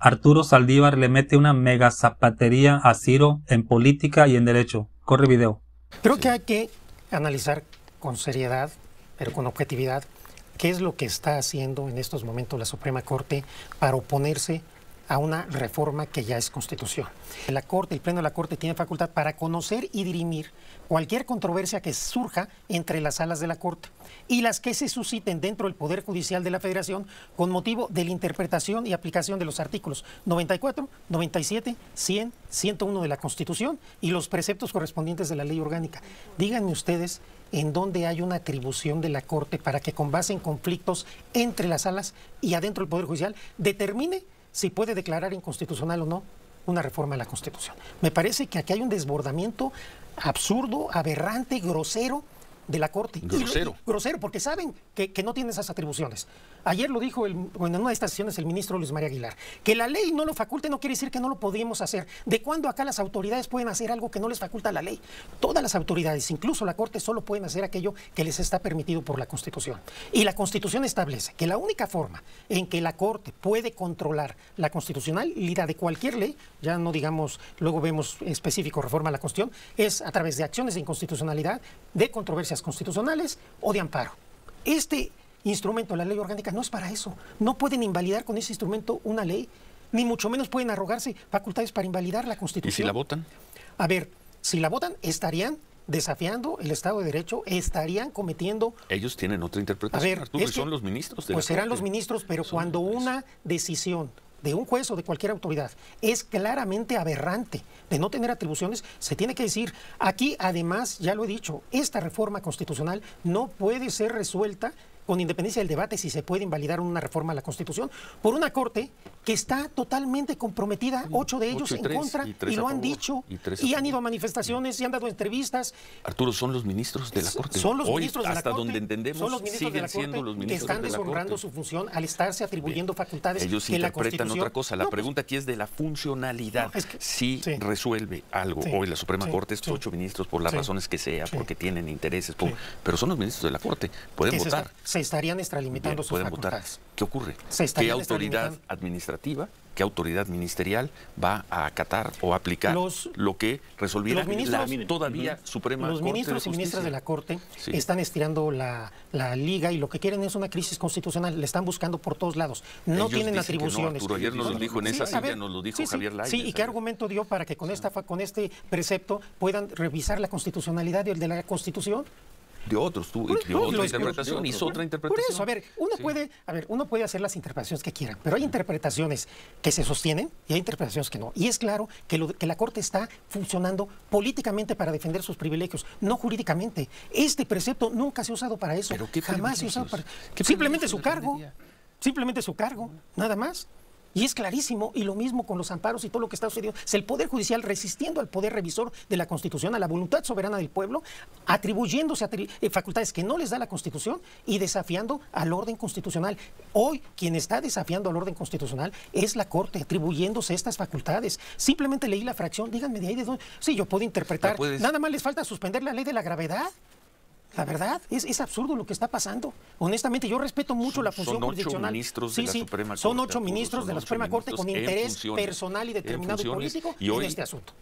Arturo Saldívar le mete una mega zapatería a Ciro en política y en derecho. Corre video. Creo que hay que analizar con seriedad, pero con objetividad, qué es lo que está haciendo en estos momentos la Suprema Corte para oponerse a una reforma que ya es Constitución. La Corte, el Pleno de la Corte tiene facultad para conocer y dirimir cualquier controversia que surja entre las salas de la Corte y las que se susciten dentro del Poder Judicial de la Federación con motivo de la interpretación y aplicación de los artículos 94, 97, 100, 101 de la Constitución y los preceptos correspondientes de la Ley Orgánica. Díganme ustedes en dónde hay una atribución de la Corte para que con base en conflictos entre las salas y adentro del Poder Judicial determine si puede declarar inconstitucional o no una reforma a la Constitución. Me parece que aquí hay un desbordamiento absurdo, aberrante, grosero de la Corte. Grosero. Grosero, porque saben que no tiene esas atribuciones. Ayer lo dijo en una de estas sesiones el ministro Luis María Aguilar. Que la ley no lo faculte no quiere decir que no lo podríamos hacer. ¿De cuándo acá las autoridades pueden hacer algo que no les faculta la ley? Todas las autoridades, incluso la Corte, solo pueden hacer aquello que les está permitido por la Constitución. Y la Constitución establece que la única forma en que la Corte puede controlar la constitucionalidad de cualquier ley, ya no digamos, luego vemos específico reforma a la Constitución, es a través de acciones de inconstitucionalidad, de controversias constitucionales o de amparo. Este instrumento, la ley orgánica, no es para eso. No pueden invalidar con ese instrumento una ley, ni mucho menos pueden arrogarse facultades para invalidar la Constitución. ¿Y si la votan? A ver, si la votan, estarían desafiando el Estado de Derecho, estarían cometiendo... Ellos tienen otra interpretación, a ver, Arturo, y son los ministros de la Pues serán Corte. los ministros, pero cuando una decisión de un juez o de cualquier autoridad es claramente aberrante de no tener atribuciones, se tiene que decir. Aquí, además, ya lo he dicho, esta reforma constitucional no puede ser resuelta con independencia del debate si se puede invalidar una reforma a la Constitución por una Corte que está totalmente comprometida, 8 de ellos en contra, y lo han dicho, y han ido a manifestaciones, y han dado entrevistas. Arturo, son los ministros de la Corte. Son los Hoy, ministros de la hasta Corte, donde entendemos, son los ministros de la siguen siendo Corte los que ministros están de la deshonrando Corte. su función al estarse atribuyendo facultades Ellos que la interpretan Constitución... otra cosa. La pregunta aquí es de la funcionalidad. No, es que, si resuelve algo hoy la Suprema Corte, estos 8 ministros, por las razones que sea, porque tienen intereses, pero son los ministros de la Corte, pueden votar. Se estarían extralimitando sus pueden votar. facultades. ¿Qué ocurre? ¿Qué autoridad administrativa, qué autoridad ministerial va a acatar o aplicar lo que resolviera la todavía Suprema Corte? Los ministros y ministras de la Corte están estirando la liga, y lo que quieren es una crisis constitucional. Le están buscando por todos lados. No Ellos tienen dicen atribuciones. Que no, Arturo, ayer nos lo dijo en esa silla, nos lo dijo Javier Lainez. Sí, ¿y qué argumento dio para que con este precepto puedan revisar la constitucionalidad de la Constitución? De otros, otra interpretación, hizo otra interpretación. Por eso, a ver, uno puede hacer las interpretaciones que quiera, pero hay interpretaciones que se sostienen y hay interpretaciones que no. Y es claro que la Corte está funcionando políticamente para defender sus privilegios, no jurídicamente. Este precepto nunca se ha usado para eso. ¿Pero qué jamás se ha usado para... Simplemente su cargo, nada más. Y es clarísimo, y lo mismo con los amparos y todo lo que está sucediendo. Es el Poder Judicial resistiendo al Poder Revisor de la Constitución, a la voluntad soberana del pueblo, atribuyéndose facultades que no les da la Constitución y desafiando al orden constitucional. Hoy, quien está desafiando al orden constitucional es la Corte, atribuyéndose estas facultades. Simplemente leí la fracción, díganme de ahí de dónde. Sí, yo puedo interpretar. Nada más les falta suspender la ley de la gravedad. La verdad, es absurdo lo que está pasando. Honestamente, yo respeto mucho la función jurisdiccional. Son 8 ministros de la Suprema Corte con interés personal y determinado y político en este asunto.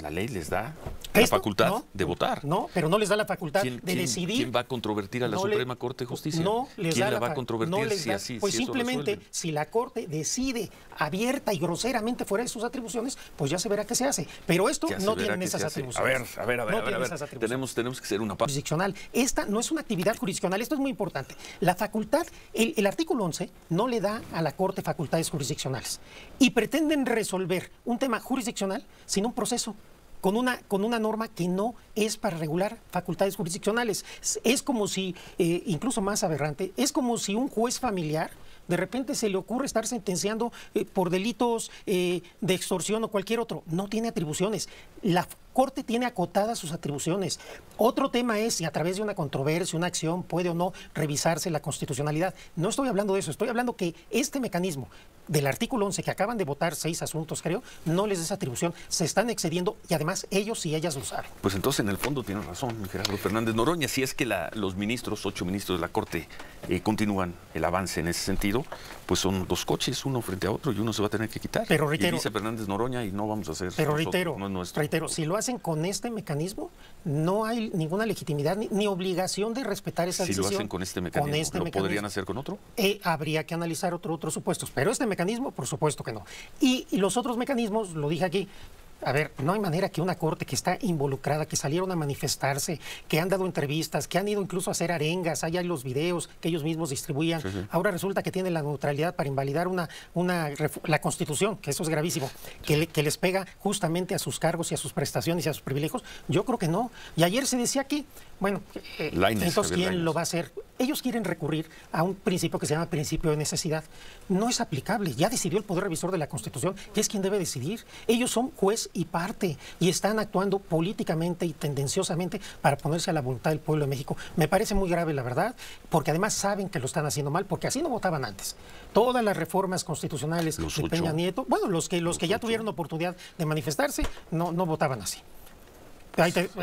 La ley les da la facultad de votar. No, pero no les da la facultad de decidir. ¿Quién va a controvertir a la Suprema Corte de Justicia? No les ¿Quién da la va a controvertir si así? Pues simplemente, si la Corte decide abierta y groseramente fuera de sus atribuciones, pues ya se verá qué se hace. Pero esto no tienen esas atribuciones. A ver. Tenemos que hacer una pausa. Jurisdiccional. Esta no es una actividad jurisdiccional. Esto es muy importante. La facultad, el artículo 11 no le da a la Corte facultades jurisdiccionales. Y pretenden resolver un tema jurisdiccional sin un proceso, con una norma que no es para regular facultades jurisdiccionales. Es como si, incluso más aberrante, es como si un juez familiar de repente se le ocurre estar sentenciando por delitos de extorsión o cualquier otro. No tiene atribuciones. Corte tiene acotadas sus atribuciones. Otro tema es si a través de una controversia, una acción, puede o no revisarse la constitucionalidad. No estoy hablando de eso, estoy hablando que este mecanismo del artículo 11, que acaban de votar 6 asuntos, creo, no les da esa atribución, se están excediendo y además ellos y ellas lo saben. Pues entonces en el fondo tiene razón Gerardo Fernández Noroña, si es que los ministros, 8 ministros de la Corte continúan el avance en ese sentido, pues son 2 coches, uno frente a otro y uno se va a tener que quitar. Pero reitero, y dice Fernández Noroña y no vamos a hacer. Pero reitero, si lo hacen con este mecanismo, no hay ninguna legitimidad ni obligación de respetar esa decisión. Si lo hacen con este mecanismo, ¿lo podrían hacer con otro? Habría que analizar otros supuestos, pero este mecanismo, por supuesto que no. Y los otros mecanismos, lo dije aquí, a ver, no hay manera que una corte que está involucrada, que salieron a manifestarse, que han dado entrevistas, que han ido incluso a hacer arengas, hay los videos que ellos mismos distribuían, ahora resulta que tienen la neutralidad para invalidar la Constitución, que eso es gravísimo, que les pega justamente a sus cargos y a sus prestaciones y a sus privilegios. Yo creo que no. Y ayer se decía aquí, bueno, entonces ¿quién lo va a hacer? Ellos quieren recurrir a un principio que se llama principio de necesidad. No es aplicable. Ya decidió el Poder Revisor de la Constitución, que es quien debe decidir. Ellos son juez y parte y están actuando políticamente y tendenciosamente para ponerse a la voluntad del pueblo de México. Me parece muy grave, la verdad, porque además saben que lo están haciendo mal, porque así no votaban antes. Todas las reformas constitucionales de Peña Nieto, bueno, los que ya tuvieron oportunidad de manifestarse, no votaban así.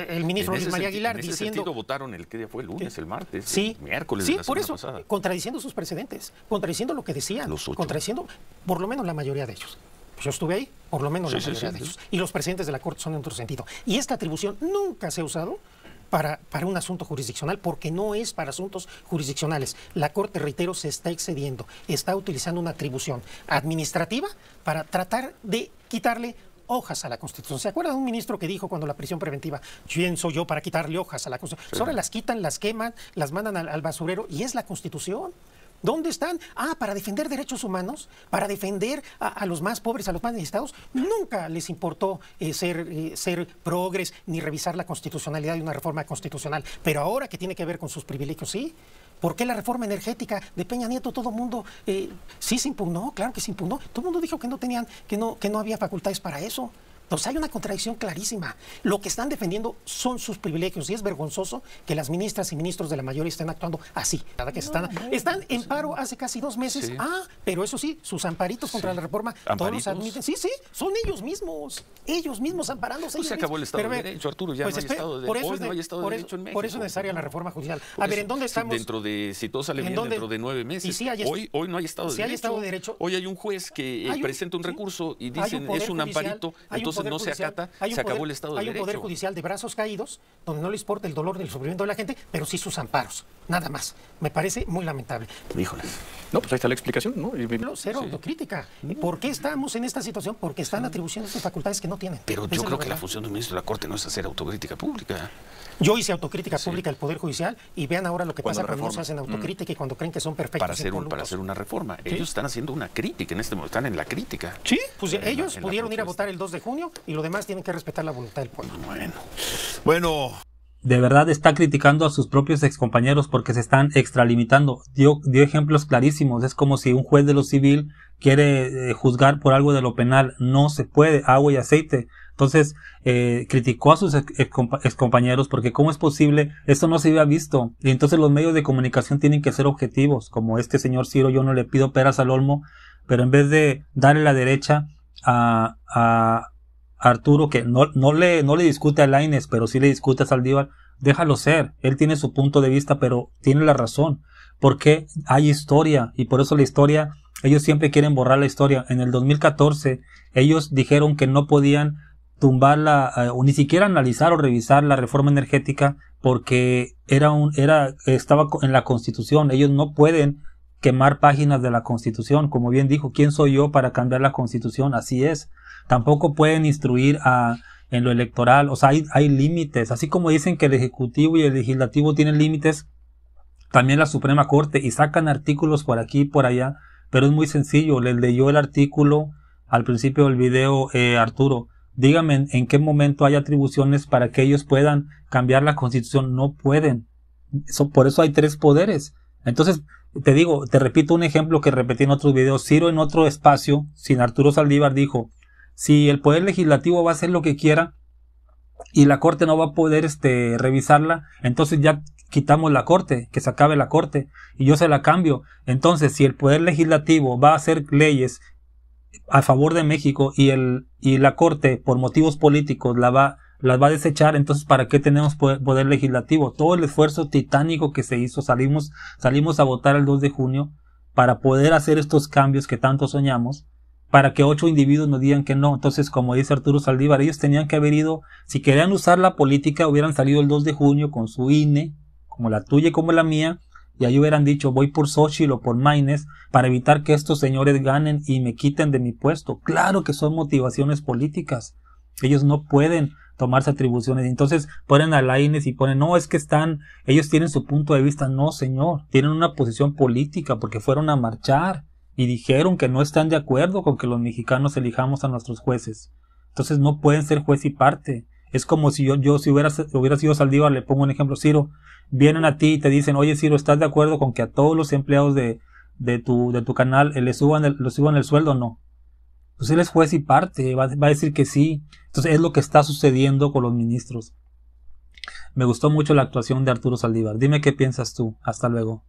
El ministro Luis María Aguilar en ese diciendo... sentido votaron ¿qué día fue? ¿El lunes, el martes? Sí, el miércoles sí, de la por semana eso, pasada. contradiciendo sus precedentes, contradiciendo lo que decían, contradiciendo por lo menos la mayoría de ellos. Pues yo estuve ahí, por lo menos la mayoría de ellos. Y los presidentes de la Corte son en otro sentido. Y esta atribución nunca se ha usado para un asunto jurisdiccional, porque no es para asuntos jurisdiccionales. La Corte, reitero, se está excediendo, está utilizando una atribución administrativa para tratar de quitarle hojas a la Constitución. ¿Se acuerdan de un ministro que dijo cuando la prisión preventiva, quién soy yo para quitarle hojas a la Constitución? Pues ahora las quitan, las queman, las mandan al basurero y es la Constitución. ¿Dónde están? Para defender derechos humanos, para defender a los más pobres, a los más necesitados. Nunca les importó ser progres ni revisar la constitucionalidad de una reforma constitucional. Pero ahora que tiene que ver con sus privilegios, sí. ¿Por qué la reforma energética de Peña Nieto todo el mundo sí se impugnó? Claro que se impugnó. Todo el mundo dijo que no había facultades para eso. Entonces hay una contradicción clarísima. Lo que están defendiendo son sus privilegios y es vergonzoso que las ministras y ministros de la mayoría estén actuando así. Que están en paro hace casi 2 meses. Sí. Pero eso sí, sus amparitos contra la reforma, todos los admiten. Sí, son ellos mismos amparándose. Pues se acabó el Estado de Derecho, Arturo, ya no hay Estado de Derecho. Hoy no hay Estado de Derecho en México. Por eso es necesaria la reforma judicial. A ver, ¿en dónde estamos? Si todo sale bien, dentro de 9 meses. Sí, hoy no hay Estado de Derecho. Si hay Estado de Derecho. Hoy hay un juez que presenta un recurso y dicen es un amparito, entonces no se acata. Se acabó el Estado de Derecho. Hay un poder judicial de brazos caídos, donde no les importa el dolor del sufrimiento de la gente, pero sí sus amparos, nada más. Me parece muy lamentable. Híjole. No, pues ahí está la explicación, ¿no? Cero autocrítica. ¿Por qué estamos en esta situación? Porque están atribuyendo facultades que no tienen. Pero yo creo que la función del ministro de la Corte no es hacer autocrítica pública. Yo hice autocrítica pública del Poder Judicial y vean ahora lo que pasa cuando no se hacen autocrítica y cuando creen que son perfectos. Para hacer una reforma. ¿Sí? Ellos están haciendo una crítica, en este momento están en la crítica. Sí, pues ellos pudieron ir a votar el 2 de junio y lo demás tienen que respetar la voluntad del pueblo. Bueno. De verdad está criticando a sus propios excompañeros porque se están extralimitando. Dio ejemplos clarísimos. Es como si un juez de lo civil quiere juzgar por algo de lo penal. No se puede, agua y aceite. Entonces, criticó a sus excompañeros porque ¿cómo es posible? Esto no se había visto. Y entonces los medios de comunicación tienen que ser objetivos. Como este señor Ciro, yo no le pido peras al olmo, pero en vez de darle la derecha a Arturo, que no le discute a Lainez, pero sí le discute a Saldívar, déjalo ser. Él tiene su punto de vista, pero tiene la razón. Porque hay historia, y por eso la historia, ellos siempre quieren borrar la historia. En el 2014, ellos dijeron que no podían tumbar o ni siquiera analizar o revisar la reforma energética porque estaba en la Constitución. Ellos no pueden quemar páginas de la Constitución. Como bien dijo, ¿quién soy yo para cambiar la Constitución? Así es. Tampoco pueden instruir en lo electoral. O sea, hay límites. Así como dicen que el Ejecutivo y el Legislativo tienen límites, también la Suprema Corte, y sacan artículos por aquí y por allá. Pero es muy sencillo. Les leyó el artículo al principio del video, Arturo. Dígame en qué momento hay atribuciones para que ellos puedan cambiar la Constitución. No pueden. Por eso hay 3 poderes. Entonces, te repito un ejemplo que repetí en otros videos. Ciro en otro espacio, sin Arturo Saldívar, dijo, si el Poder Legislativo va a hacer lo que quiera, y la corte no va a poder revisarla, entonces ya quitamos la corte, que se acabe la corte y yo se la cambio. Entonces, si el poder legislativo va a hacer leyes a favor de México y la corte por motivos políticos las va a desechar, entonces ¿para qué tenemos poder legislativo? Todo el esfuerzo titánico que se hizo, salimos a votar el 2 de junio para poder hacer estos cambios que tanto soñamos, para que 8 individuos nos digan que no. Entonces, como dice Arturo Saldívar, ellos tenían que haber ido, si querían usar la política, hubieran salido el 2 de junio con su INE, como la tuya y como la mía, y ahí hubieran dicho, voy por Xochitl o por Maynes, para evitar que estos señores ganen y me quiten de mi puesto. Claro que son motivaciones políticas. Ellos no pueden tomarse atribuciones. Entonces ponen a Lainez y ponen, no, es que ellos tienen su punto de vista. No, señor, tienen una posición política porque fueron a marchar y dijeron que no están de acuerdo con que los mexicanos elijamos a nuestros jueces. Entonces no pueden ser juez y parte. Es como si si hubiera sido Saldívar, le pongo un ejemplo, Ciro, vienen a ti y te dicen, oye Ciro, ¿estás de acuerdo con que a todos los empleados de tu canal le suban el sueldo o no? Pues él es juez y parte, va a decir que sí. Entonces es lo que está sucediendo con los ministros. Me gustó mucho la actuación de Arturo Saldívar. Dime qué piensas tú. Hasta luego.